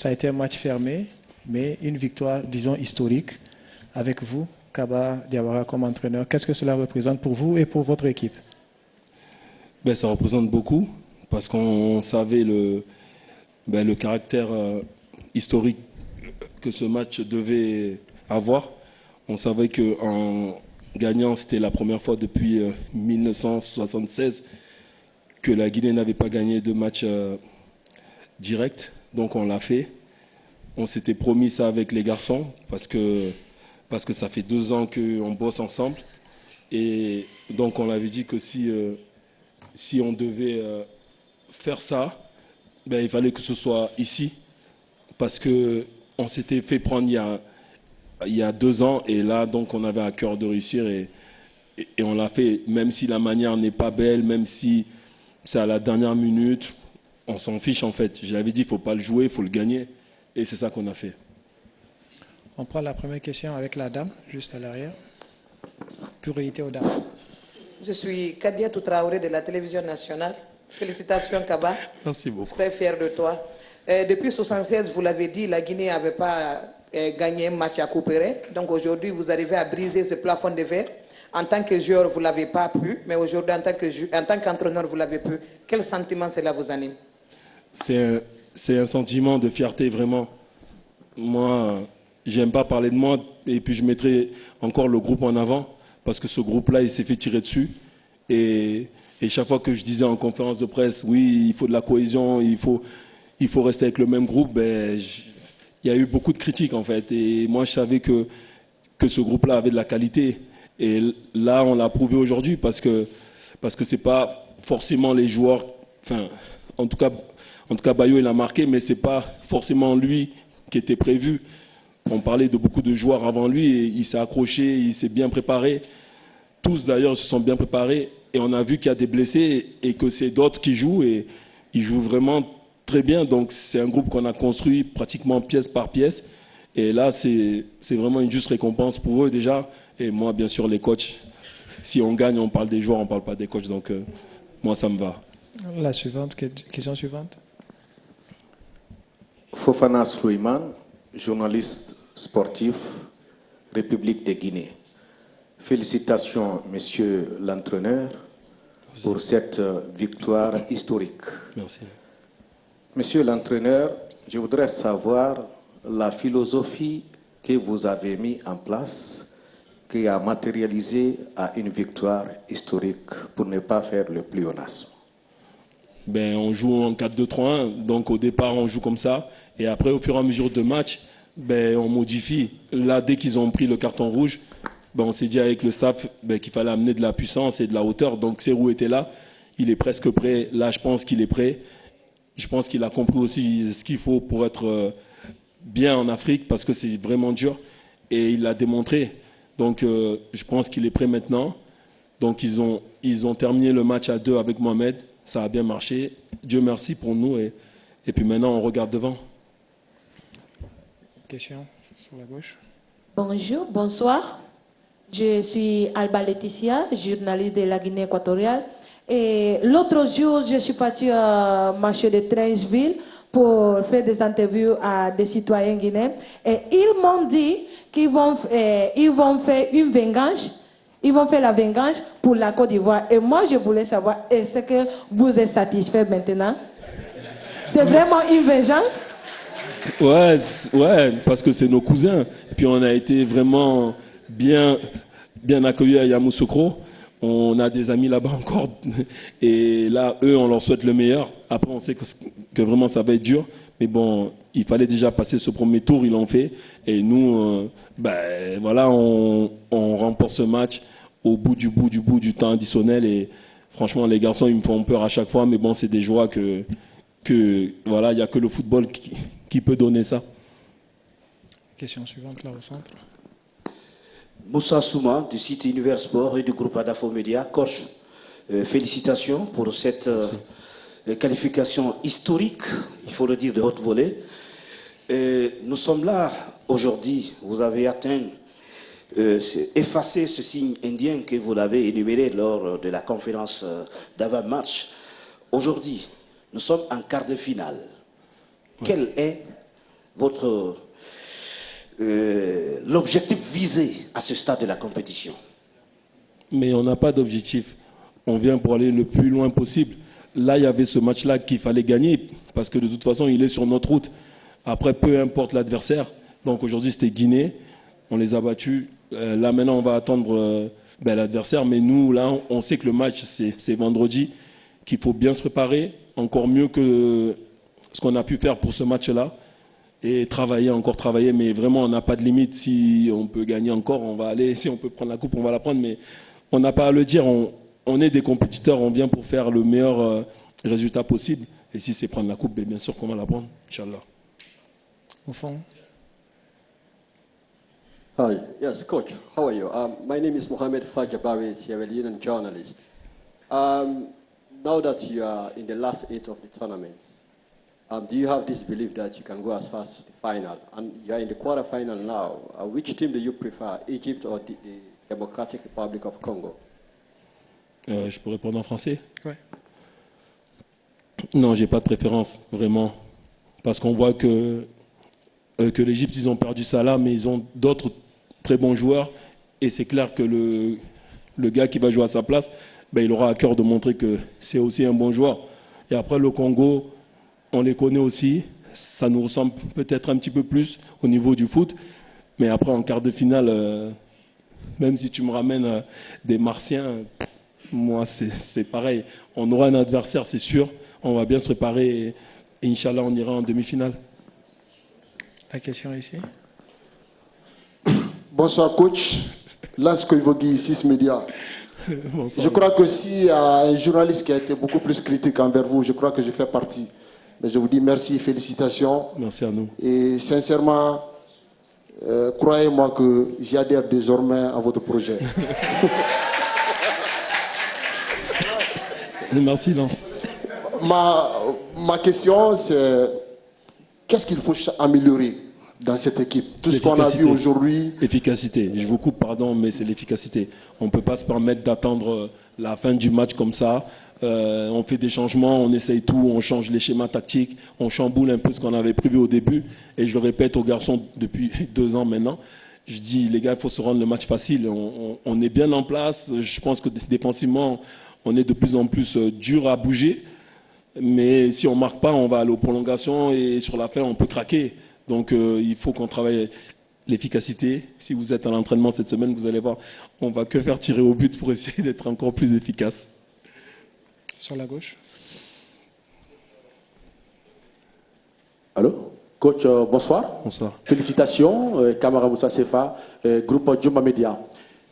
Ça a été un match fermé, mais une victoire, disons, historique. Avec vous, Kaba Diawara comme entraîneur, qu'est-ce que cela représente pour vous et pour votre équipe? Ben, ça représente beaucoup, parce qu'on savait le caractère historique que ce match devait avoir. On savait qu'en gagnant, c'était la première fois depuis 1976 que la Guinée n'avait pas gagné de match direct. Donc on l'a fait. On s'était promis ça avec les garçons parce que ça fait 2 ans qu'on bosse ensemble. Et donc on avait dit que si on devait faire ça, ben, il fallait que ce soit ici. Parce qu'on s'était fait prendre il y a 2 ans et là donc on avait à cœur de réussir et on l'a fait. Même si la manière n'est pas belle, même si c'est à la dernière minute, on s'en fiche en fait. J'avais dit il ne faut pas le jouer, il faut le gagner. Et c'est ça qu'on a fait. On prend la première question avec la dame, juste à l'arrière. Priorité aux dames. Je suis Kadia Traoré de la télévision nationale. Félicitations Kaba. Merci beaucoup. Très fier de toi. Depuis 1976, vous l'avez dit, la Guinée n'avait pas gagné un match à Couperet. Donc aujourd'hui, vous arrivez à briser ce plafond de verre. En tant que joueur, vous ne l'avez pas pu, mais aujourd'hui, en tant qu'entraîneur, vous l'avez pu. Quel sentiment cela vous anime? C'est un sentiment de fierté, vraiment. Moi, j'aime pas parler de moi, et puis je mettrai encore le groupe en avant, parce que ce groupe-là, il s'est fait tirer dessus. Et chaque fois que je disais en conférence de presse, oui, il faut de la cohésion, il faut rester avec le même groupe, ben, il y a eu beaucoup de critiques, en fait. Et moi, je savais que ce groupe-là avait de la qualité. Et là, on l'a prouvé aujourd'hui, parce que c'est pas forcément les joueurs, enfin, en tout cas, Bayo, il a marqué, mais c'est pas forcément lui qui était prévu. On parlait de beaucoup de joueurs avant lui et il s'est accroché, il s'est bien préparé. Tous d'ailleurs se sont bien préparés et on a vu qu'il y a des blessés et que c'est d'autres qui jouent et ils jouent vraiment très bien. Donc c'est un groupe qu'on a construit pratiquement pièce par pièce. Et là, c'est vraiment une juste récompense pour eux déjà. Et moi, bien sûr, les coachs, si on gagne, on parle des joueurs, on ne parle pas des coachs. Donc moi, ça me va. La suivante, question suivante. Fofana Souleymane, journaliste sportif, République de Guinée. Félicitations, monsieur l'entraîneur, pour cette victoire historique. Merci. Monsieur l'entraîneur, je voudrais savoir la philosophie que vous avez mise en place, qui a matérialisé à une victoire historique pour ne pas faire le pléonasme. Ben, on joue en 4-2-3-1, donc au départ on joue comme ça, et après au fur et à mesure de match, ben, on modifie. Là, dès qu'ils ont pris le carton rouge, ben, on s'est dit avec le staff ben, qu'il fallait amener de la puissance et de la hauteur, donc Serhou était là, il est presque prêt, là je pense qu'il est prêt, je pense qu'il a compris aussi ce qu'il faut pour être bien en Afrique, parce que c'est vraiment dur, et il l'a démontré, donc je pense qu'il est prêt maintenant, donc ils ont terminé le match à 2 avec Mohamed. Ça a bien marché. Dieu merci pour nous. Et puis maintenant, on regarde devant. Question sur la gauche. Bonjour, bonsoir. Je suis Alba Laetitia, journaliste de la Guinée équatoriale. Et l'autre jour, je suis partie au marché de Trainsville pour faire des interviews à des citoyens guinéens. Et ils m'ont dit qu'ils vont faire une vengeance. Ils vont faire la vengeance pour la Côte d'Ivoire. Et moi, je voulais savoir, est-ce que vous êtes satisfait maintenant? C'est vraiment une vengeance? Ouais, parce que c'est nos cousins. Et puis on a été vraiment bien accueillis à Yamoussoukro. On a des amis là-bas encore. Et là, eux, on leur souhaite le meilleur. Après, on sait que vraiment ça va être dur. Mais bon, il fallait déjà passer ce premier tour, ils l'ont fait. Et nous, voilà, on remporte ce match au bout du temps additionnel. Et franchement, les garçons, ils me font peur à chaque fois. Mais bon, c'est des joies que voilà, il n'y a que le football qui peut donner ça. Question suivante, là au centre. Moussa Souma, du site Univers Sport et du groupe Adafo Média. Coach, félicitations pour cette qualification historique, il faut le dire, de haute volée. Nous sommes là aujourd'hui, vous avez atteint, effacé ce signe indien que vous l'avez énuméré lors de la conférence d'avant-match. Aujourd'hui, nous sommes en quart de finale. Ouais. Quelle est l'objectif visé à ce stade de la compétition? Mais on n'a pas d'objectif. On vient pour aller le plus loin possible. Là, il y avait ce match-là qu'il fallait gagner, parce que de toute façon, il est sur notre route. Après, peu importe l'adversaire. Donc aujourd'hui, c'était Guinée. On les a battus. Là, maintenant, on va attendre l'adversaire. Mais nous, là, on sait que le match, c'est vendredi, qu'il faut bien se préparer, encore mieux que ce qu'on a pu faire pour ce match-là. Et encore travailler. Mais vraiment, on n'a pas de limite. Si on peut gagner encore, on va aller. Si on peut prendre la coupe, on va la prendre. Mais on n'a pas à le dire. On est des compétiteurs. On vient pour faire le meilleur résultat possible. Et si c'est prendre la coupe, bien sûr qu'on va la prendre. Inch'Allah. Au fond. Hi, yes, coach. How are you? My name is Mohamed Fajabari, Sierra Leonean journalist. Now that you are in the last 8 of the tournament, do you have this belief that you can go as far as the final? And you are in the quarterfinal now. Which team do you prefer, Egypt or the Democratic Republic of Congo? Je peux répondre en français? Ouais. Non, j'ai pas de préférence, vraiment. Parce qu'on voit que l'Égypte, ils ont perdu Salah, mais ils ont d'autres très bons joueurs. Et c'est clair que le gars qui va jouer à sa place, il aura à cœur de montrer que c'est aussi un bon joueur. Et après, le Congo, on les connaît aussi. Ça nous ressemble peut-être un petit peu plus au niveau du foot. Mais après, en quart de finale, même si tu me ramènes des Martiens, moi, c'est pareil. On aura un adversaire, c'est sûr. On va bien se préparer et Inch'Allah, on ira en demi-finale. La question ici. Bonsoir coach, Lance Koivogi, 6 Médias. Bonsoir. Je crois que s'il y a un journaliste qui a été beaucoup plus critique envers vous, je crois que je fais partie. Mais je vous dis merci, félicitations. Merci à nous. Et sincèrement, croyez-moi que j'adhère désormais à votre projet. Merci Lance. Ma question, c'est qu'est-ce qu'il faut améliorer dans cette équipe? Tout ce qu'on a vu aujourd'hui. Efficacité. Je vous coupe, pardon, mais c'est l'efficacité. On ne peut pas se permettre d'attendre la fin du match comme ça. On fait des changements, on essaye tout, on change les schémas tactiques, on chamboule un peu ce qu'on avait prévu au début. Et je le répète aux garçons depuis 2 ans maintenant. Je dis, les gars, il faut se rendre le match facile. On est bien en place. Je pense que défensivement, on est de plus en plus dur à bouger. Mais si on ne marque pas, on va aller aux prolongations et sur la fin, on peut craquer. Donc il faut qu'on travaille l'efficacité. Si vous êtes à l'entraînement cette semaine, vous allez voir, on ne va que faire tirer au but pour essayer d'être encore plus efficace. Sur la gauche. Allô? Coach, bonsoir. Bonsoir. Félicitations, Kamara Moussa Sefa, groupe Jumba Media.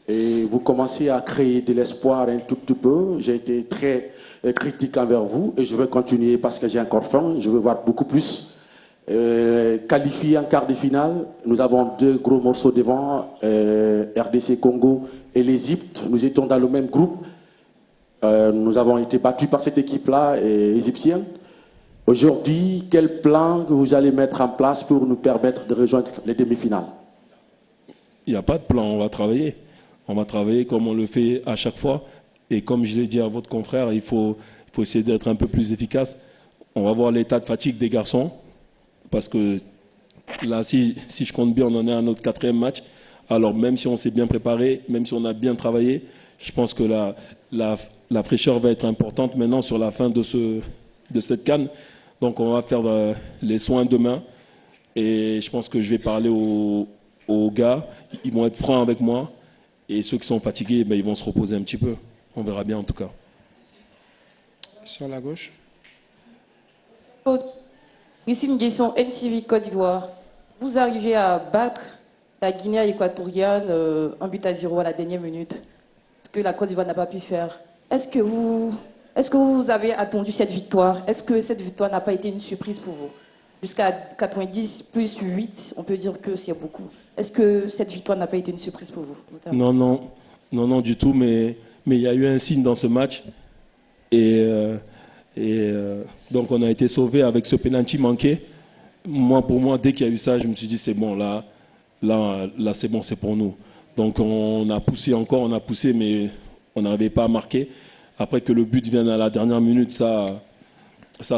Et vous commencez à créer de l'espoir un tout petit peu. J'ai été très critique envers vous et je vais continuer parce que j'ai encore faim. Je veux voir beaucoup plus. Qualifié en quart de finale, nous avons 2 gros morceaux devant, RDC Congo et l'Égypte. Nous étions dans le même groupe. Nous avons été battus par cette équipe-là, égyptienne. Aujourd'hui, quel plan que vous allez mettre en place pour nous permettre de rejoindre les demi-finales? Il n'y a pas de plan, on va travailler. On va travailler comme on le fait à chaque fois. Et comme je l'ai dit à votre confrère, il faut essayer d'être un peu plus efficace. On va voir l'état de fatigue des garçons. Parce que là, si je compte bien, on en est à notre 4e match. Alors même si on s'est bien préparé, même si on a bien travaillé, je pense que la fraîcheur va être importante maintenant sur la fin de cette CAN. Donc on va faire les soins demain. Et je pense que je vais parler aux gars. Ils vont être francs avec moi. Et ceux qui sont fatigués, ils vont se reposer un petit peu. On verra bien en tout cas. Sur la gauche. Ici une question NTV Côte d'Ivoire. Vous arrivez à battre la Guinée équatoriale 1-0 à la dernière minute, ce que la Côte d'Ivoire n'a pas pu faire. Est-ce que vous avez attendu cette victoire? Est-ce que cette victoire n'a pas été une surprise pour vous? Jusqu'à 90 plus 8, on peut dire que c'est beaucoup. Est-ce que cette victoire n'a pas été une surprise pour vous? Non, du tout. Mais il y a eu un signe dans ce match. Donc on a été sauvés avec ce penalty manqué. Pour moi, dès qu'il y a eu ça, je me suis dit c'est bon, là c'est bon, c'est pour nous. Donc on a poussé, mais on n'arrivait pas à marquer. Après que le but vienne à la dernière minute, ça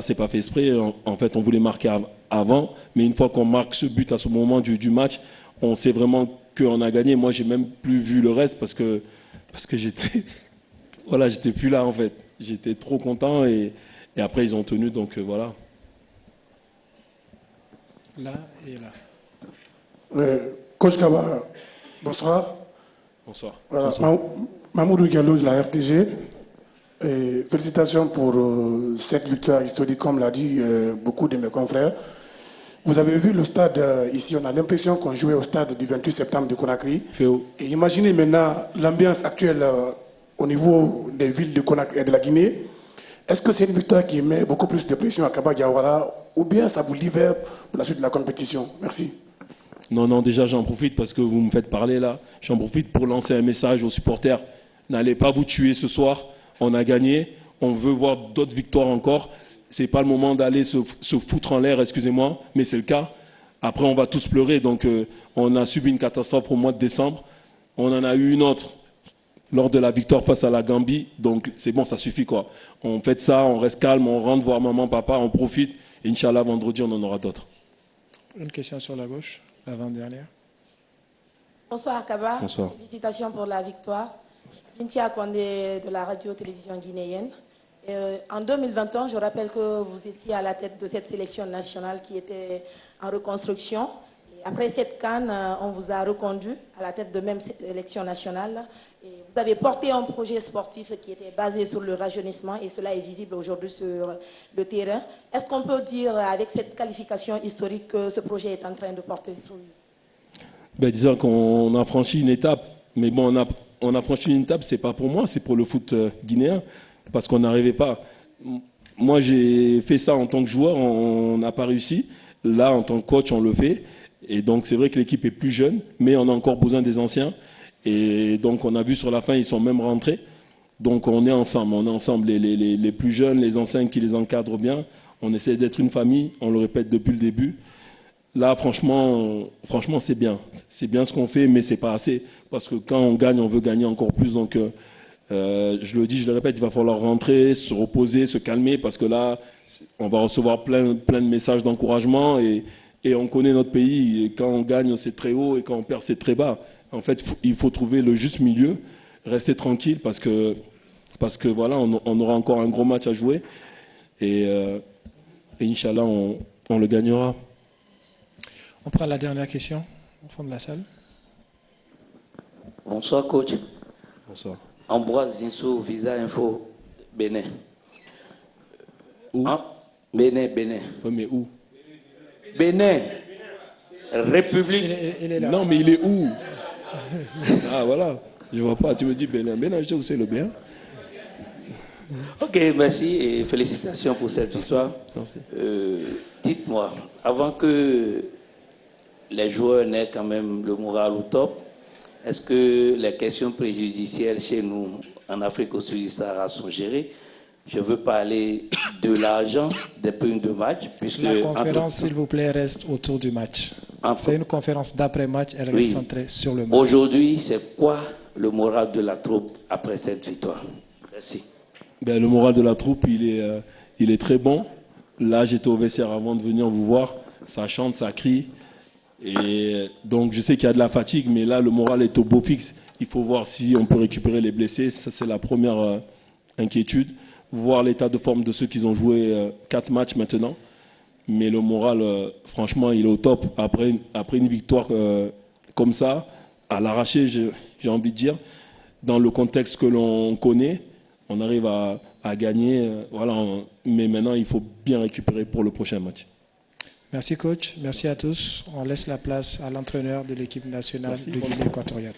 c'est pas fait exprès. En fait, on voulait marquer avant. Mais une fois qu'on marque ce but à ce moment du match, on sait vraiment qu'on a gagné. Moi, j'ai même plus vu le reste parce que j'étais plus là en fait. J'étais trop content et après ils ont tenu, donc voilà. Là et là. Coach Kaba, bonsoir. Bonsoir. Voilà, Bonsoir. Mamoudou Diallo de la RTG. Et félicitations pour cette victoire historique, comme l'a dit beaucoup de mes confrères. Vous avez vu le stade ici, on a l'impression qu'on jouait au stade du 28 septembre de Conakry. Et imaginez maintenant l'ambiance actuelle au niveau des villes de Conakry et de la Guinée. Est-ce que c'est une victoire qui met beaucoup plus de pression à Kaba Diawara ou bien ça vous libère pour la suite de la compétition? Merci. Non, déjà j'en profite parce que vous me faites parler là. J'en profite pour lancer un message aux supporters. N'allez pas vous tuer ce soir. On a gagné. On veut voir d'autres victoires encore. C'est pas le moment d'aller se foutre en l'air, excusez-moi, mais c'est le cas. Après, on va tous pleurer. Donc, on a subi une catastrophe au mois de décembre. On en a eu une autre lors de la victoire face à la Gambie. Donc, c'est bon, ça suffit quoi. On fait ça, on reste calme, on rentre voir maman, papa, on profite. Inch'Allah, vendredi, on en aura d'autres. Une question sur la gauche, l'avant-dernière. Bonsoir Kaba. Bonsoir. Félicitations pour la victoire. Bintia Kondé de la radio-télévision guinéenne. En 2021, je rappelle que vous étiez à la tête de cette sélection nationale qui était en reconstruction. Et après cette CAN, on vous a reconduit à la tête de même sélection nationale. Et vous avez porté un projet sportif qui était basé sur le rajeunissement et cela est visible aujourd'hui sur le terrain. Est-ce qu'on peut dire avec cette qualification historique que ce projet est en train de porter fruit? Disons qu'on a franchi une étape. Mais bon, on a franchi une étape, c'est pas pour moi, c'est pour le foot guinéen. Parce qu'on n'arrivait pas. Moi, j'ai fait ça en tant que joueur, on n'a pas réussi. Là, en tant que coach, on le fait. Et donc, c'est vrai que l'équipe est plus jeune, mais on a encore besoin des anciens. Et donc, on a vu sur la fin, ils sont même rentrés. Donc, on est ensemble, les plus jeunes, les anciens qui les encadrent bien. On essaie d'être une famille, on le répète depuis le début. Là, franchement, c'est bien. C'est bien ce qu'on fait, mais c'est pas assez. Parce que quand on gagne, on veut gagner encore plus. Donc, je le dis, je le répète, il va falloir rentrer, se reposer, se calmer, parce que là, on va recevoir plein de messages d'encouragement et on connaît notre pays. Et quand on gagne, c'est très haut et quand on perd, c'est très bas. En fait, il faut trouver le juste milieu, rester tranquille, parce que voilà, on aura encore un gros match à jouer et Inch'Allah, on le gagnera. On prend la dernière question au fond de la salle. Bonsoir coach. Bonsoir. Ambroise Zinsou, Visa Info, Bénin. Où? Bénin. Oui, mais où? Bénin. République. Il est là. Non, mais il est où? Ah, voilà. Je vois pas. Tu me dis Bénin. Bénin, je sais où c'est le Bénin. Ok, merci et félicitations pour cette victoire. Dites-moi, avant que les joueurs n'aient quand même le moral au top, est-ce que les questions préjudicielles chez nous, en Afrique au Sud du Sahara, sont gérées? Je veux parler de l'argent des primes de match. Puisque la conférence, s'il vous plaît, reste autour du match. C'est une conférence d'après-match, elle reste centrée sur le match. Aujourd'hui, c'est quoi le moral de la troupe après cette victoire? Merci. Le moral de la troupe, il est très bon. Là, j'étais au vestiaire avant de venir vous voir. Ça chante, ça crie. Et donc, je sais qu'il y a de la fatigue, mais là, le moral est au beau fixe. Il faut voir si on peut récupérer les blessés. Ça, c'est la première inquiétude. Voir l'état de forme de ceux qui ont joué 4 matchs maintenant. Mais le moral, franchement, il est au top. Après une victoire comme ça, à l'arraché, j'ai envie de dire, dans le contexte que l'on connaît, on arrive à gagner. Voilà, mais maintenant, il faut bien récupérer pour le prochain match. Merci coach, merci à tous. On laisse la place à l'entraîneur de l'équipe nationale de Guinée équatoriale.